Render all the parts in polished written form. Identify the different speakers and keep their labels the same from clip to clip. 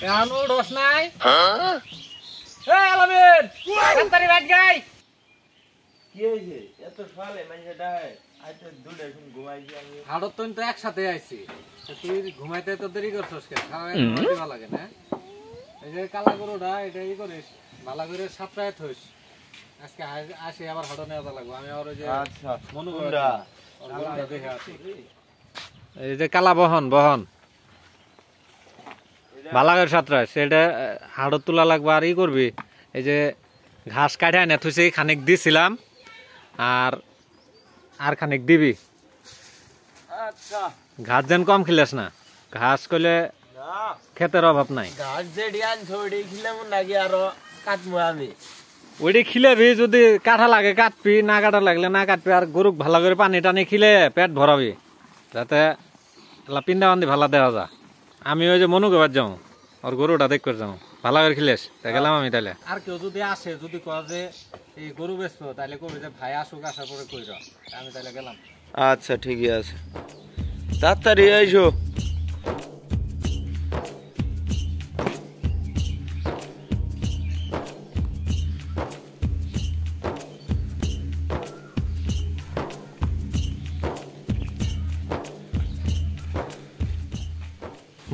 Speaker 1: এখন উঠোস নাই এই আলামিন তাড়াতাড়ি বাইট গাই
Speaker 2: কি হইছে এত সকালে মানে ডায় আইতে দুটো এখন ঘুমাই দি আমি
Speaker 1: হাড়ত তো একসাথে আইছি তুই ঘুমাইতে তো দেরি করছস কেন খাওয়া ভালো লাগে না এই যে কালা গরুটা এটা ই করিস ভালো করে সাপড়ায় থইস আজকে আসি আবার হাড় নেওয়া লাগবে আমি আর ওই যে
Speaker 2: আচ্ছা
Speaker 1: মনুগড়া গরুটা দেখে আসি এই যে কালা বহন ভালো করে সাপড়ায় সেটা হাড়ত তোলা লাগবে আর ই করবি এই যে ঘাস কাটে আনে থুইছি খানিক দিছিলাম আর খানিক দিবি
Speaker 2: আচ্ছা
Speaker 1: ঘাস যেন কম খিলাস না ঘাস কইলে
Speaker 2: না
Speaker 1: ক্ষেতের অভাব নাই
Speaker 2: ঘাস যেডি আন থোড়ি খিলাম নাকি আরো কাটমু আমি
Speaker 1: ওইটি খিলেবি যদি কাটা লাগে কাটবি না কাটা লাগলে না কাটবি আর গরুক ভালো করে পানি টানি খিলে পেট ভরাবি যাতে পিন্ডা বান্ধি ভালো দেওয়া যা আমি ওই যে মনু গেবার যাও আর গরুটা দেখ করে যাও ভালো করে খিলেস গেলাম আমি তাহলে আর কেউ যদি আসে যদি কয় যে এই গরু বেচবো তাহলে কবি যে ভাই আসুক আসার পরে কই যাও আমি তাহলে গেলাম
Speaker 2: আচ্ছা ঠিকই আছে তাড়াতাড়ি আইসো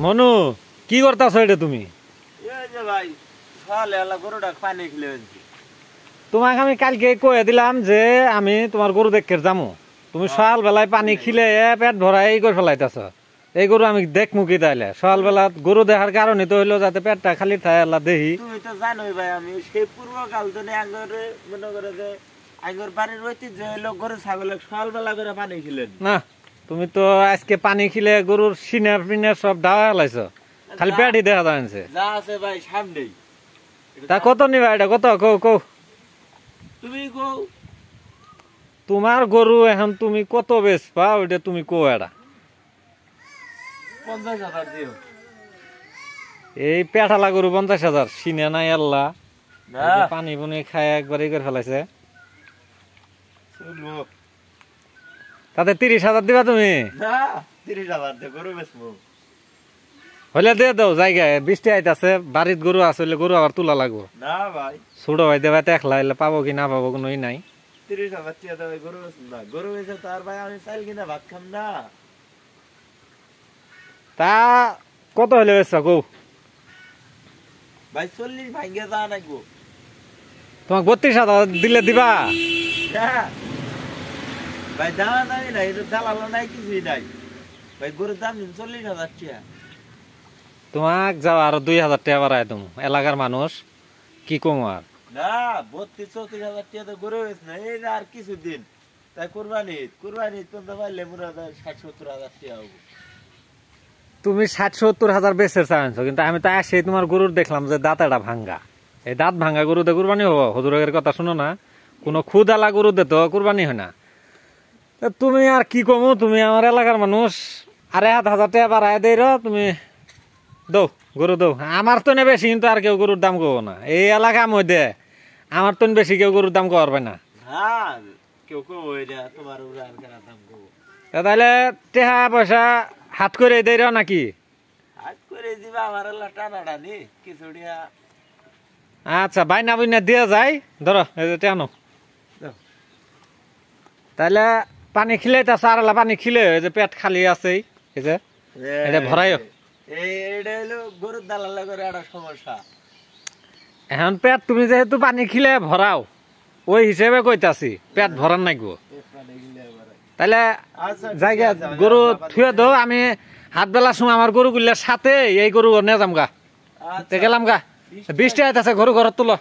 Speaker 1: মনু কি করতেছ এটা তুমি
Speaker 2: এই যে ভাই সকালে আলা গরুটা পানি খিলে আনছি
Speaker 1: তোমাকে আমি কালকে কয়ে দিলাম যে আমি তোমার গরু দেখে যাবো তুমি সকাল বেলায় পানি খিলে পেট ভরাই এই করে ফেলাইতেছ এই গরু আমি দেখমু কি তাইলে সকাল বেলা গরু দেখার কারণে তো হইলো যাতে পেটটা খালি থাকে আল্লাহ দেখি
Speaker 2: তুমি তো জানোই ভাই আমি সেই পূর্বকাল ধরে আঙ্গরে মনে করে যে আঙ্গর বাড়ির ঐতিহ্য হইলো গরু ছাগল সকাল বেলা করে পানি খিলেন
Speaker 1: না তুমি তো আজকে পানি খিলে গরুর সিনার পিনার সব ডাওয়া ফেলাইছ খালি পেটই দেখা যাচ্ছে
Speaker 2: যা আছে ভাই সামনেই
Speaker 1: তা কত নিবা এটা কত কৌ
Speaker 2: তুমি কও
Speaker 1: তোমার গরু এখন তুমি কত বেচবা ওইটা তুমি কো এটা
Speaker 2: 50,000 দিও
Speaker 1: এই পেঠালা গরু 50,000 সিনে নাই আল্লাহ
Speaker 2: না
Speaker 1: পানি পুনি খায় একবার করে ফেলাইছে
Speaker 2: শুনবো
Speaker 1: তাতে 30,000 দিবা তুমি
Speaker 2: না 30,000 দে গরু বেচবো
Speaker 1: হলে দিয়ে দাও জায়গায় বৃষ্টি আইতাছে বাড়ির গরু আসলে গরু আবার তোলা লাগবো
Speaker 2: না ভাই
Speaker 1: ছোট ভাই দেবা দেখলা এলে পাবো কি না পাবো কোনো ই নাই
Speaker 2: 30,000 টাকা দেবে গরু বেচবো না গরু বেচে তার ভাই আমি চাইল কিনা ভাত খাম না
Speaker 1: তা কত হলে বেচা কৌ
Speaker 2: ভাই 40 ভাঙ্গে যা নাকবো
Speaker 1: তোমাকে 32,000 দিলে দিবা
Speaker 2: ভাই দামা দামি নাই এটা দালালো নাই কিছুই নাই ভাই গরুর দাম 40,000 টাকা
Speaker 1: তোমাক যাও আরো 2,000 টাকা বাড়াই তুমি এলাকার মানুষ কি কম আর
Speaker 2: না 32-34,000 টাকা তো গরু বেচ না এই আর কিছুদিন তাই কুরবানি তো পারলে পুরো 60-70,000 টাকা হবে
Speaker 1: তুমি 60-70,000 বেচের চাইছো কিন্তু আমি তো আসে তোমার গরুর দেখলাম যে দাঁতটা ভাঙ্গা এই দাঁত ভাঙ্গা গরুতে কুরবানি হবো হুজুরের কথা শুনো না কোনো খুদালা গরুতে তো কুরবানি হয় না তুমি আর কি কমো তুমি আমার এলাকার মানুষ 1,500 টাকা বাড়াই দেই তুমি দৌ গরু দৌ আমার তো বেশি কিন্তু আর কেউ গরুর দাম কব না এই এলাকার মধ্যে আমার তো বেশি কেউ গরুর দাম করবে না
Speaker 2: হ্যাঁ কেউ কো এটা তোমার আর কেনা দাম কো
Speaker 1: তাহলে টেহা পয়সা হাত করে দেই নাকি
Speaker 2: হাত করে দিবা আমার আল্লাহ টানাটা নি কিছুড়িয়া
Speaker 1: আচ্ছা বাইনা বুইনা দিয়ে যায় ধরো এই যে টেনো তাহলে পানি খিলে তা সারালা পানি খিলে এই যে পেট খালি আছে এই যে এটা ভরাইও
Speaker 2: এইটা হলো গরুর দালালা করে একটা সমস্যা
Speaker 1: এখন পেট তুমি যেহেতু পানি খিলে ভরাও ওই হিসেবে কইতাছি পেট ভরান নাইগো তাহলে জায়গা গরু থুয়ে দাও আমি হাত বেলা সময় আমার গরু গুলার সাথে এই গরু নিয়ে যাম গা গেলাম গা বৃষ্টি আইতাছে গরু ঘরত তুলো